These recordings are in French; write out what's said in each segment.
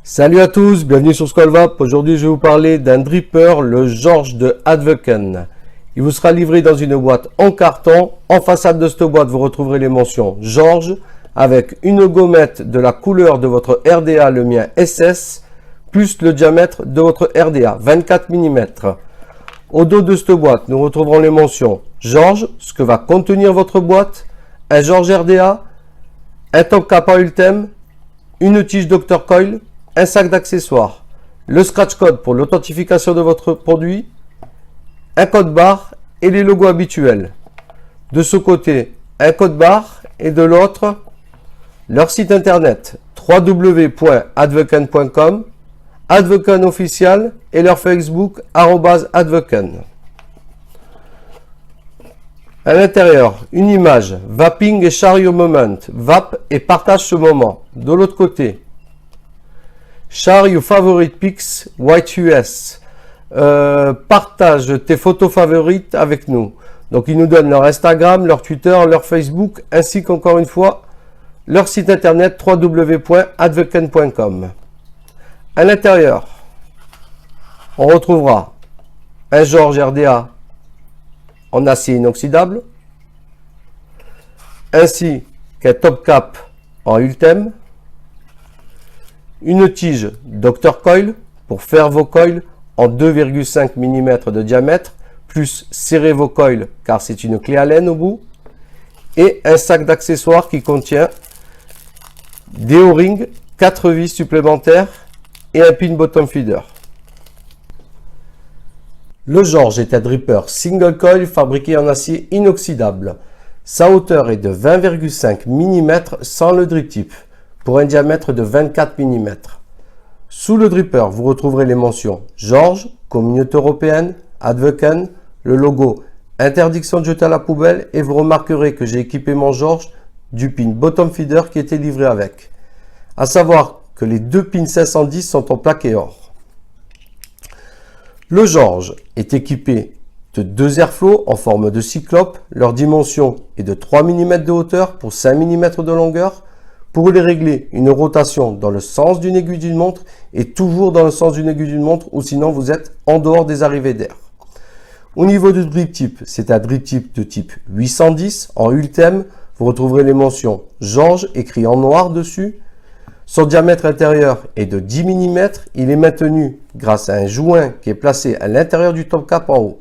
Salut à tous, bienvenue sur Squalvap. Aujourd'hui, je vais vous parler d'un dripper, le George de Adveken. Il vous sera livré dans une boîte en carton. En façade de cette boîte, vous retrouverez les mentions George avec une gommette de la couleur de votre RDA, le mien SS, plus le diamètre de votre RDA, 24 mm. Au dos de cette boîte, nous retrouverons les mentions George, ce que va contenir votre boîte, un George RDA, un top cap en Ultem, une tige Dr Coil, un sac d'accessoires, le scratch code pour l'authentification de votre produit, un code barre et les logos habituels. De ce côté, un code barre et de l'autre, leur site internet www.adveken.com, Adveken official et leur Facebook @adveken. À l'intérieur, une image, Vaping et Share Your Moment, vape et partage ce moment. De l'autre côté, Share Your Favorite Pics, White US, partage tes photos favorites avec nous. Donc ils nous donnent leur Instagram, leur Twitter, leur Facebook, ainsi qu'encore une fois, leur site internet www.adveken.com. À l'intérieur, on retrouvera un George RDA en acier inoxydable, ainsi qu'un top cap en Ultem, une tige Dr Coil pour faire vos coils en 2,5 mm de diamètre, plus serrer vos coils car c'est une clé Allen au bout, et un sac d'accessoires qui contient des O-rings, 4 vis supplémentaires et un pin bottom feeder. Le George est un dripper single coil fabriqué en acier inoxydable. Sa hauteur est de 20,5 mm sans le drip tip, pour un diamètre de 24 mm. Sous le dripper, vous retrouverez les mentions George, Communauté européenne, Adveken, le logo interdiction de jeter à la poubelle, et vous remarquerez que j'ai équipé mon George du pin bottom feeder qui était livré avec. À savoir que les deux pins 510 sont en plaqué or. Le George est équipé de deux airflows en forme de cyclope. Leur dimension est de 3 mm de hauteur pour 5 mm de longueur. Pour les régler, une rotation dans le sens d'une aiguille d'une montre et toujours dans le sens d'une aiguille d'une montre, ou sinon vous êtes en dehors des arrivées d'air. Au niveau du drip tip, c'est un drip tip de type 810 en Ultem. Vous retrouverez les mentions George écrit en noir dessus. Son diamètre intérieur est de 10 mm. Il est maintenu grâce à un joint qui est placé à l'intérieur du top cap en haut.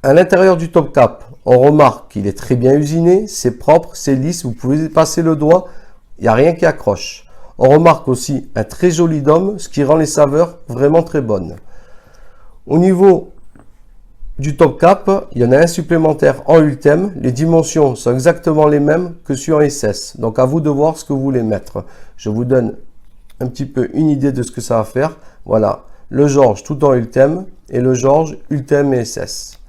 À l'intérieur du top cap, on remarque qu'il est très bien usiné, c'est propre, c'est lisse, vous pouvez passer le doigt, il n'y a rien qui accroche. On remarque aussi un très joli dôme, ce qui rend les saveurs vraiment très bonnes. Au niveau du top cap, il y en a un supplémentaire en Ultem. Les dimensions sont exactement les mêmes que sur un SS. Donc à vous de voir ce que vous voulez mettre. Je vous donne un petit peu une idée de ce que ça va faire. Voilà, le George tout en Ultem et le George Ultem et SS.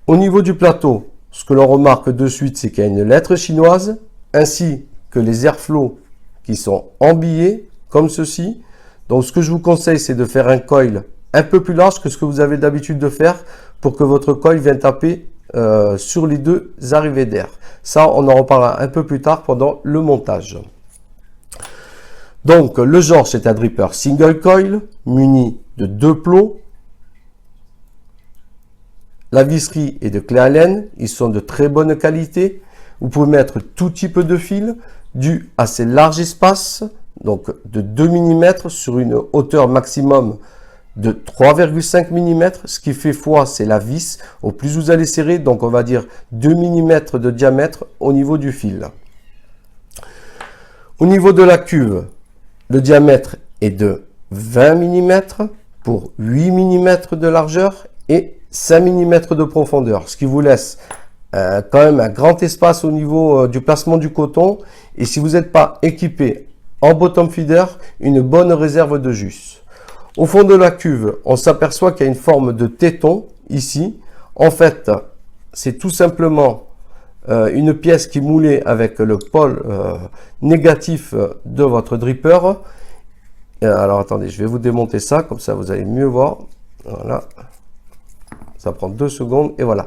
Au niveau du plateau, ce que l'on remarque de suite, c'est qu'il y a une lettre chinoise, ainsi que les airflows qui sont embillés, comme ceci. Donc ce que je vous conseille, c'est de faire un coil un peu plus large que ce que vous avez d'habitude de faire, pour que votre coil vienne taper sur les deux arrivées d'air. Ça, on en reparlera un peu plus tard pendant le montage. Donc le George est un dripper single coil, muni de deux plots. La visserie est de clé Allen, ils sont de très bonne qualité. Vous pouvez mettre tout type de fil, dû à ces larges espaces, donc de 2 mm sur une hauteur maximum de 3,5 mm. Ce qui fait foi, c'est la vis. Au plus vous allez serrer, donc on va dire 2 mm de diamètre au niveau du fil. Au niveau de la cuve, le diamètre est de 20 mm pour 8 mm de largeur et 5 mm de profondeur, ce qui vous laisse quand même un grand espace au niveau du placement du coton. Et si vous n'êtes pas équipé en bottom feeder, une bonne réserve de jus. Au fond de la cuve, on s'aperçoit qu'il y a une forme de téton ici. En fait, c'est tout simplement une pièce qui est moulée avec le pôle négatif de votre dripper. Alors attendez, je vais vous démonter ça, comme ça vous allez mieux voir. Voilà. Ça prend 2 secondes et voilà.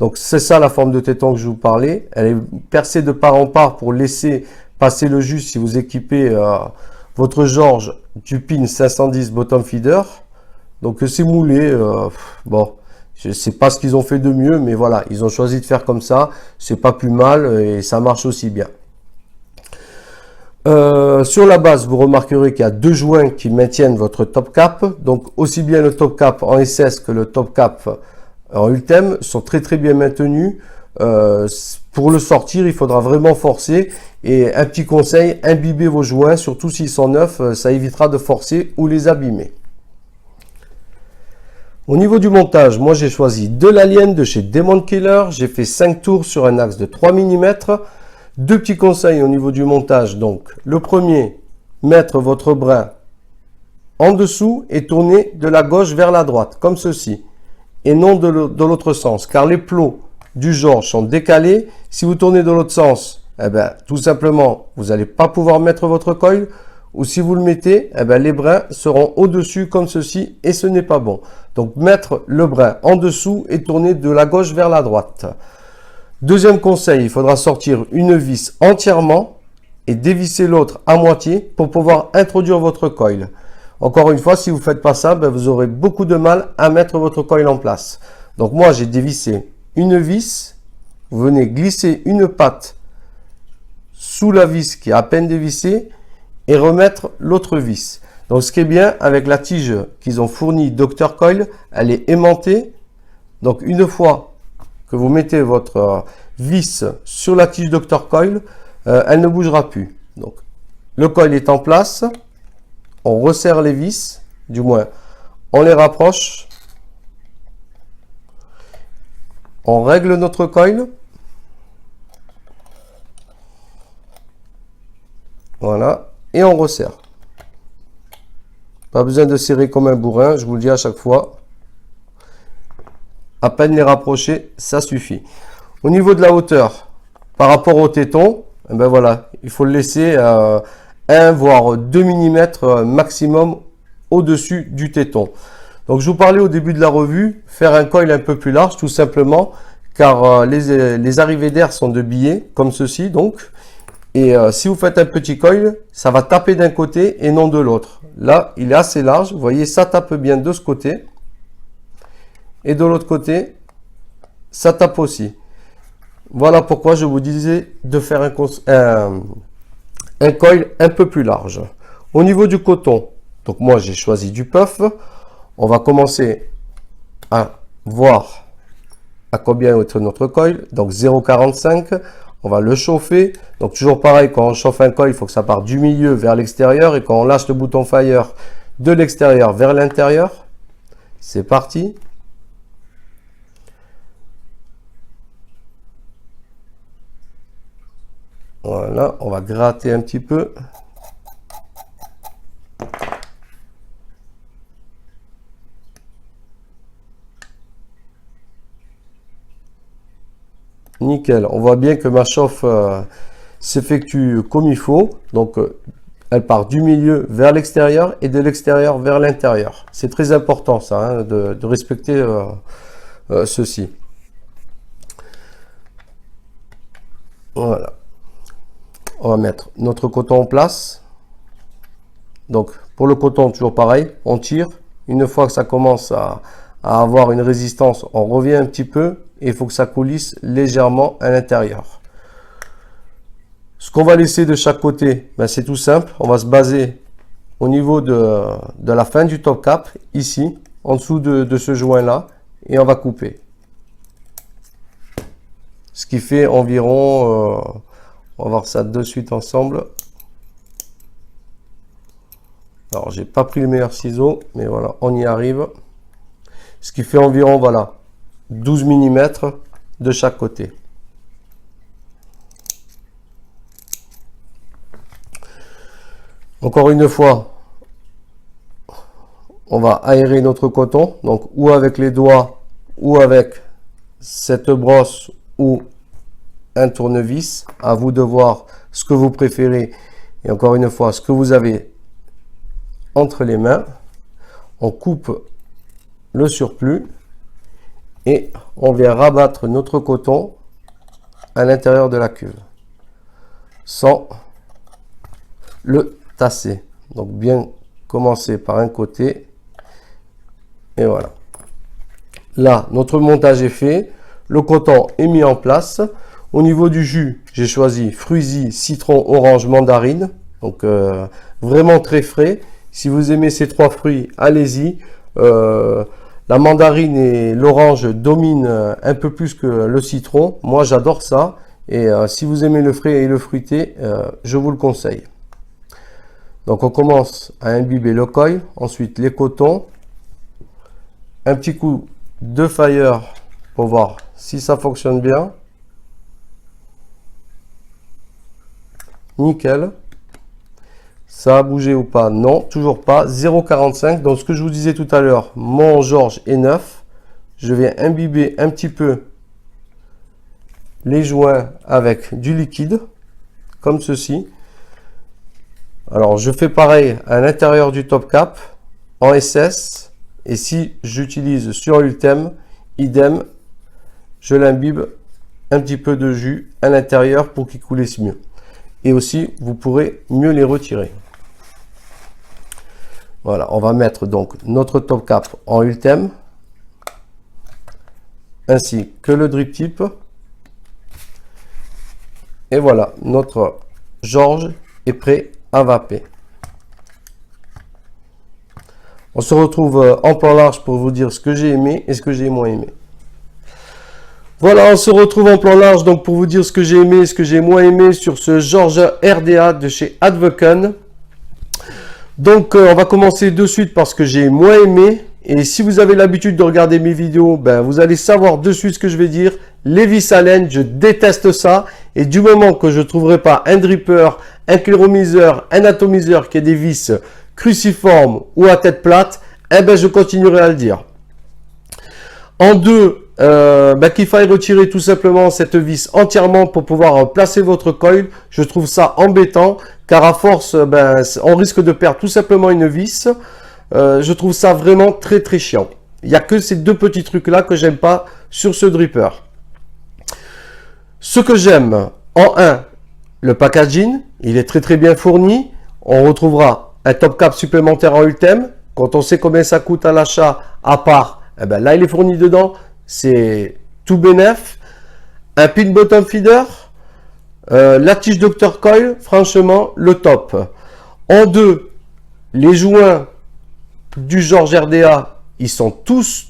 Donc c'est ça la forme de téton que je vous parlais. Elle est percée de part en part pour laisser passer le jus si vous équipez votre George du pin 510 bottom feeder. Donc c'est moulé. Bon, je sais pas ce qu'ils ont fait de mieux, mais voilà, ils ont choisi de faire comme ça. C'est pas plus mal et ça marche aussi bien. Sur la base, vous remarquerez qu'il y a deux joints qui maintiennent votre top cap. Donc aussi bien le top cap en SS que le top cap en Ultem sont très bien maintenus. Pour le sortir, il faudra vraiment forcer. Et un petit conseil, imbibez vos joints, surtout s'ils sont neufs, ça évitera de forcer ou les abîmer. Au niveau du montage, moi j'ai choisi de l'Alien de chez Demon Killer. J'ai fait 5 tours sur un axe de 3 mm. Deux petits conseils au niveau du montage. Donc, le premier, mettre votre brin en dessous et tourner de la gauche vers la droite, comme ceci. Et non de l'autre sens, car les plots du George sont décalés. Si vous tournez de l'autre sens, eh ben, tout simplement, vous n'allez pas pouvoir mettre votre coil. Ou si vous le mettez, eh ben, les brins seront au-dessus comme ceci et ce n'est pas bon. Donc, mettre le brin en dessous et tourner de la gauche vers la droite. Deuxième conseil, il faudra sortir une vis entièrement et dévisser l'autre à moitié pour pouvoir introduire votre coil. Encore une fois, si vous ne faites pas ça, ben, vous aurez beaucoup de mal à mettre votre coil en place. Donc moi, j'ai dévissé une vis. Vous venez glisser une patte sous la vis qui est à peine dévissée et remettre l'autre vis. Donc ce qui est bien avec la tige qu'ils ont fournie Dr Coil, elle est aimantée. Donc une fois que vous mettez votre vis sur la tige Dr Coil, elle ne bougera plus. Donc le coil est en place, on resserre les vis, du moins on les rapproche, on règle notre coil, voilà, et on resserre. Pas besoin de serrer comme un bourrin, je vous le dis à chaque fois. À peine les rapprocher, ça suffit. Au niveau de la hauteur, par rapport au téton, eh ben voilà, il faut le laisser 1 voire 2 mm maximum au-dessus du téton. Donc je vous parlais au début de la revue, faire un coil un peu plus large tout simplement, car les arrivées d'air sont de billets, comme ceci donc. Et si vous faites un petit coil, ça va taper d'un côté et non de l'autre. Là, il est assez large, vous voyez, ça tape bien de ce côté. Et de l'autre côté, ça tape aussi. Voilà pourquoi je vous disais de faire un coil un peu plus large. Au niveau du coton, donc moi j'ai choisi du puff. On va commencer à voir à combien est notre coil. Donc 0,45. On va le chauffer. Donc toujours pareil, quand on chauffe un coil, il faut que ça parte du milieu vers l'extérieur. Et quand on lâche le bouton fire de l'extérieur vers l'intérieur. C'est parti. Voilà, on va gratter un petit peu. Nickel, on voit bien que ma chauffe s'effectue comme il faut. Donc, elle part du milieu vers l'extérieur et de l'extérieur vers l'intérieur. C'est très important ça, hein, de respecter ceci. Voilà. On va mettre notre coton en place. Donc pour le coton, toujours pareil, on tire. Une fois que ça commence à avoir une résistance, on revient un petit peu et il faut que ça coulisse légèrement à l'intérieur. Ce qu'on va laisser de chaque côté, ben, c'est tout simple. On va se baser au niveau de la fin du top cap, ici, en dessous de ce joint là, et on va couper. Ce qui fait environ... on va voir ça de suite ensemble. Alors, j'ai pas pris le meilleur ciseau, mais voilà, on y arrive. Ce qui fait environ, voilà, 12 mm de chaque côté. Encore une fois, on va aérer notre coton, donc ou avec les doigts, ou avec cette brosse, ou un tournevis. À vous de voir ce que vous préférez et encore une fois ce que vous avez entre les mains. On coupe le surplus et on vient rabattre notre coton à l'intérieur de la cuve sans le tasser. Donc bien commencer par un côté et voilà. Là, notre montage est fait, le coton est mis en place. Au niveau du jus, j'ai choisi fruits, citron, orange, mandarine. Donc vraiment très frais. Si vous aimez ces trois fruits, allez-y. La mandarine et l'orange dominent un peu plus que le citron. Moi, j'adore ça. Et si vous aimez le frais et le fruité, je vous le conseille. Donc, on commence à imbiber le coil. Ensuite, les cotons. Un petit coup de fire pour voir si ça fonctionne bien. Nickel. Ça a bougé ou pas? Non, toujours pas. 0,45. Donc ce que je vous disais tout à l'heure, mon Georges est neuf. Je vais imbiber un petit peu les joints avec du liquide, comme ceci. Alors je fais pareil à l'intérieur du top cap en SS. Et si j'utilise sur Ultem, idem, je l'imbibe un petit peu de jus à l'intérieur pour qu'il coulisse mieux. Et aussi, vous pourrez mieux les retirer. Voilà, on va mettre donc notre top cap en Ultem, ainsi que le drip tip. Et voilà, notre Georges est prêt à vaper. On se retrouve en plan large pour vous dire ce que j'ai aimé et ce que j'ai moins aimé. Voilà, on se retrouve en plan large donc pour vous dire ce que j'ai aimé et ce que j'ai moins aimé sur ce Georges RDA de chez Advoken. Donc on va commencer de suite par ce que j'ai moins aimé. Et si vous avez l'habitude de regarder mes vidéos, ben, vous allez savoir de suite ce que je vais dire. Les vis à laine, je déteste ça. Et du moment que je ne trouverai pas un dripper, un cléromiseur, un atomiseur qui ait des vis cruciformes ou à tête plate, eh ben, je continuerai à le dire. En deux, qu'il faille retirer tout simplement cette vis entièrement pour pouvoir placer votre coil. Je trouve ça embêtant car à force, on risque de perdre tout simplement une vis. Je trouve ça vraiment très très chiant. Il n'y a que ces deux petits trucs là que j'aime pas sur ce dripper. Ce que j'aime, en 1, le packaging, il est très très bien fourni. On retrouvera un top cap supplémentaire en Ultem. Quand on sait combien ça coûte à l'achat, à part, eh ben là il est fourni dedans. C'est tout bénef. Un pin bottom feeder. La tige Dr Coil, franchement, le top. En 2, les joints du Georges RDA, ils sont tous,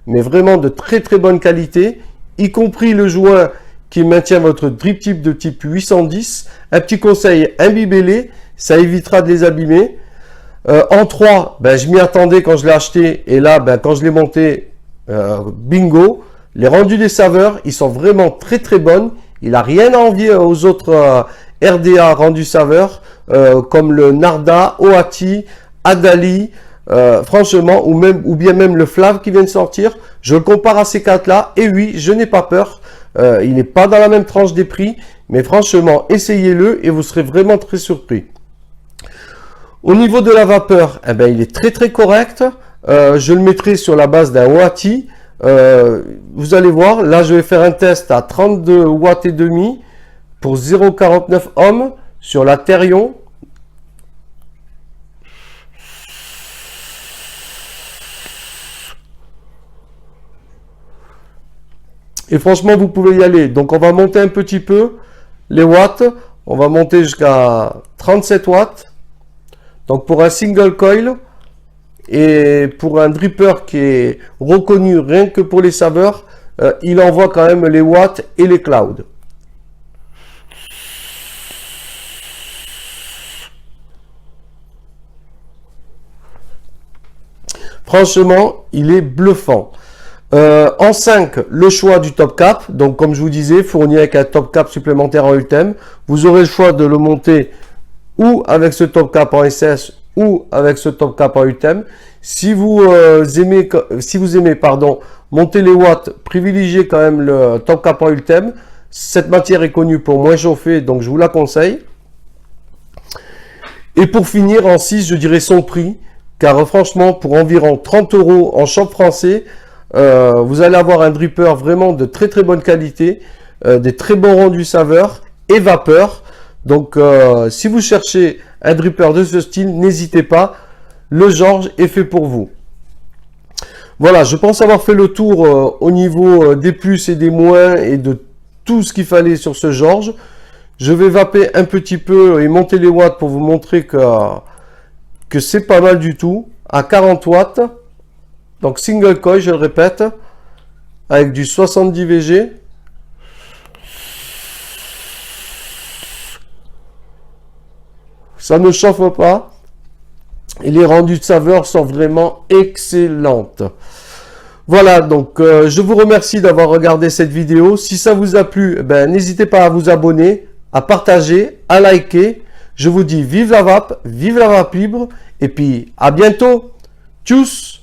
mais vraiment de très très bonne qualité, y compris le joint qui maintient votre drip tip de type 810. Un petit conseil, imbibez-les, ça évitera de les abîmer. En 3, je m'y attendais quand je l'ai acheté, et là, quand je l'ai monté, bingo, les rendus des saveurs, ils sont vraiment très très bonnes. Il n'a rien à envier aux autres RDA rendus saveurs, comme le Narda, Oati, Adali, franchement, ou bien même le Flav qui vient de sortir. Je le compare à ces quatre là, et oui, je n'ai pas peur. Il n'est pas dans la même tranche des prix, mais franchement, essayez-le et vous serez vraiment très surpris. Au niveau de la vapeur, il est très très correct. Je le mettrai sur la base d'un Oati. Vous allez voir, là je vais faire un test à 32 watts et demi pour 0,49 ohms sur la Therion. Et franchement, vous pouvez y aller. Donc, on va monter un petit peu les watts. On va monter jusqu'à 37 watts. Donc, pour un single coil et pour un dripper qui est reconnu rien que pour les saveurs, il envoie quand même les watts et les clouds. Franchement, il est bluffant. En 5, le choix du top cap. Donc, comme je vous disais, fourni avec un top cap supplémentaire en Ultem. Vous aurez le choix de le monter ou avec ce top cap en SS ou avec ce top cap en Ultem. Si vous aimez monter les watts, privilégiez quand même le top cap en Ultem. Cette matière est connue pour moins chauffer, donc je vous la conseille. Et pour finir, en 6, je dirais son prix. Car franchement, pour environ 30 € en shop français, Vous allez avoir un dripper vraiment de très très bonne qualité, des très bons rendus saveurs et vapeur. Donc si vous cherchez un dripper de ce style, n'hésitez pas, le George est fait pour vous. Voilà, je pense avoir fait le tour au niveau des plus et des moins et de tout ce qu'il fallait sur ce George. Je vais vaper un petit peu et monter les watts pour vous montrer que c'est pas mal du tout. À 40 watts, donc single coil, je le répète, avec du 70 VG. Ça ne chauffe pas. Et les rendus de saveur sont vraiment excellentes. Voilà, donc je vous remercie d'avoir regardé cette vidéo. Si ça vous a plu, n'hésitez pas à vous abonner, à partager, à liker. Je vous dis vive la vape libre. Et puis à bientôt. Tchuss!